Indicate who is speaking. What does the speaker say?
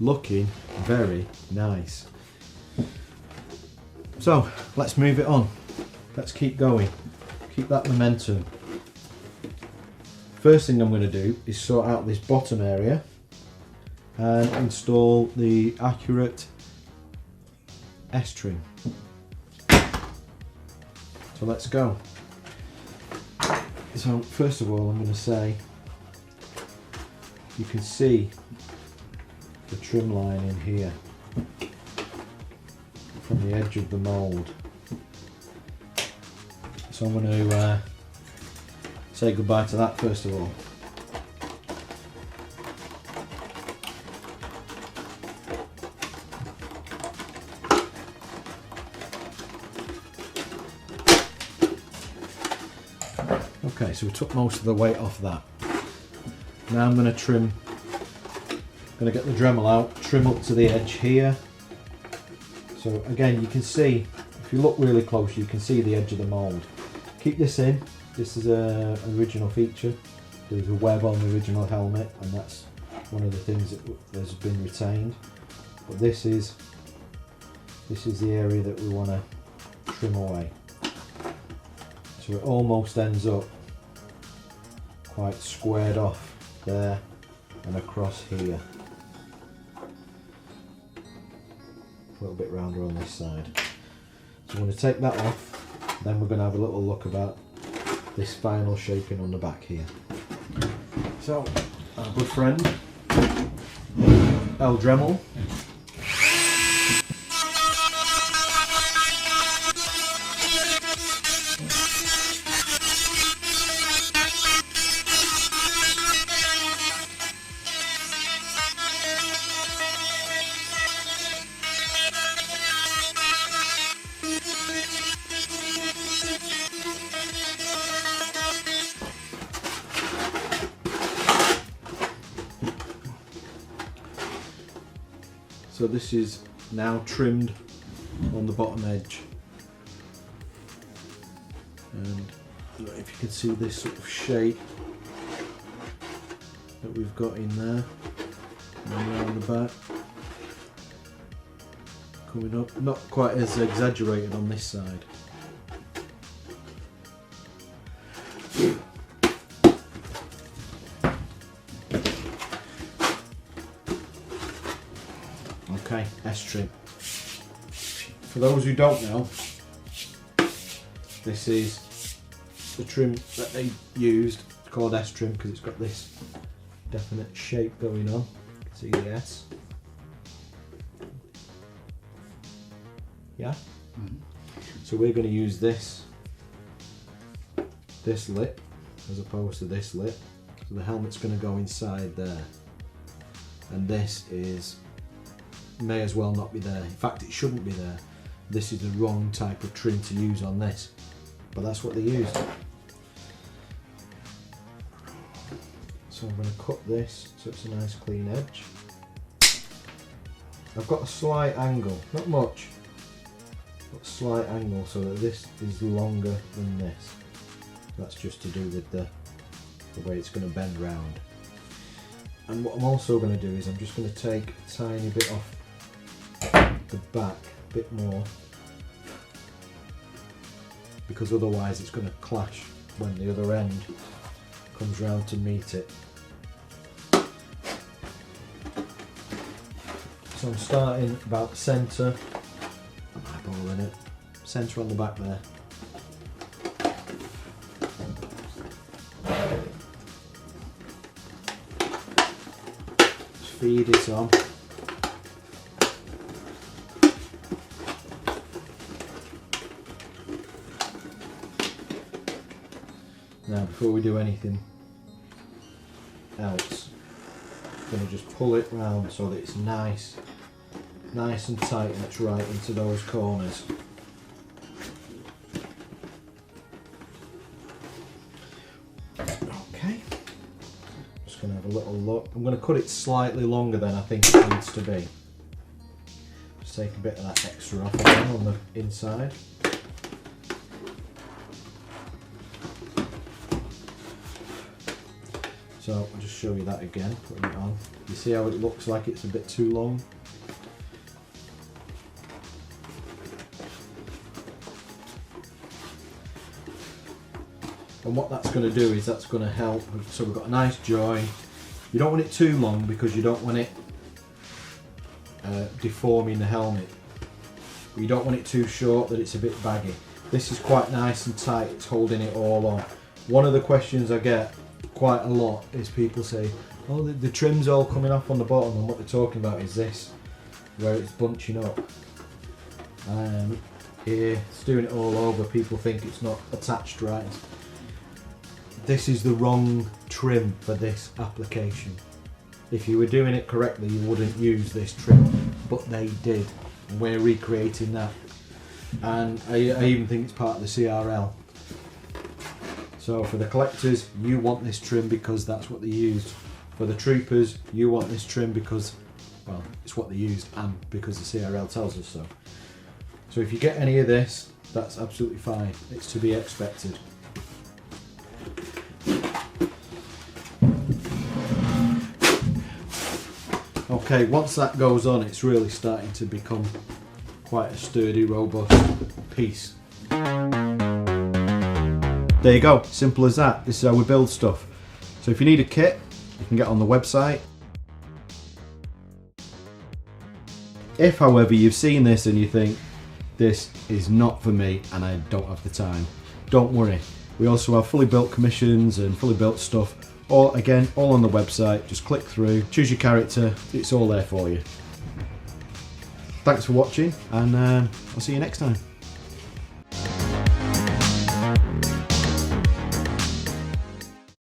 Speaker 1: looking very nice. So let's move it on. Let's keep going. Keep that momentum. First thing I'm going to do is sort out this bottom area and install the accurate S-trim. So let's go. So first of all, I'm going to say, you can see the trim line in here from the edge of the mould. So I'm going to say goodbye to that first of all. Okay, so we took most of the weight off that. Now I'm going to trim, going to get the Dremel out, trim up to the edge here. So again, you can see, if you look really close, you can see the edge of the mould. Keep this in. This is an original feature. There's a web on the original helmet, and that's one of the things that has been retained. But this is the area that we want to trim away. So it almost ends up quite squared off there and across here. A little bit rounder on this side. So I'm going to take that off, then we're going to have a little look about this final shaping on the back here. So, our good friend, L Dremel. So this is now trimmed on the bottom edge, and if you can see this sort of shape that we've got in there, and around the back, coming up, not quite as exaggerated on this side. Okay, S-trim. For those who don't know, this is the trim that they used, called S-trim, because it's got this definite shape going on. You can see the S. Yeah? Mm-hmm. So we're going to use this lip as opposed to this lip. So the helmet's going to go inside there. And this may as well not be there. In fact, it shouldn't be there. This is the wrong type of trim to use on this, but that's what they used. So I'm going to cut this so it's a nice clean edge. I've got a slight angle, not much, but a slight angle so that this is longer than this. That's just to do with the way it's going to bend round. And what I'm also going to do is I'm just going to take a tiny bit off the back, a bit more, because otherwise it's going to clash when the other end comes round to meet it. So I'm starting about the centre, I'm eyeballing it, centre on the back there. Just feed it on. Now, before we do anything else, I'm going to just pull it round so that it's nice and tight, and it's right into those corners. Okay, just going to have a little look. I'm going to cut it slightly longer than I think it needs to be. Just take a bit of that extra off on the inside. So So I'll just show you that again, putting it on. You see how it looks like it's a bit too long? And what that's going to do is that's going to help. So we've got a nice join. You don't want it too long because you don't want it deforming the helmet. But you don't want it too short that it's a bit baggy. This is quite nice and tight, it's holding it all on. One of the questions I get quite a lot is people say, oh, the trim's all coming off on the bottom, and what they're talking about is this, where it's bunching up. Here, it's doing it all over, people think it's not attached right. This is the wrong trim for this application. If you were doing it correctly, you wouldn't use this trim, but they did. And we're recreating that. And I even think it's part of the CRL. So for the collectors, you want this trim because that's what they used. For the troopers, you want this trim because, well, it's what they used and because the CRL tells us so. So if you get any of this, that's absolutely fine. It's to be expected. Okay, once that goes on, it's really starting to become quite a sturdy, robust piece. There you go, simple as that. This is how we build stuff. So if you need a kit, you can get on the website. If, however, you've seen this and you think, this is not for me and I don't have the time, don't worry. We also have fully built commissions and fully built stuff. Or again, all on the website. Just click through, choose your character, it's all there for you. Thanks for watching, and I'll see you next time.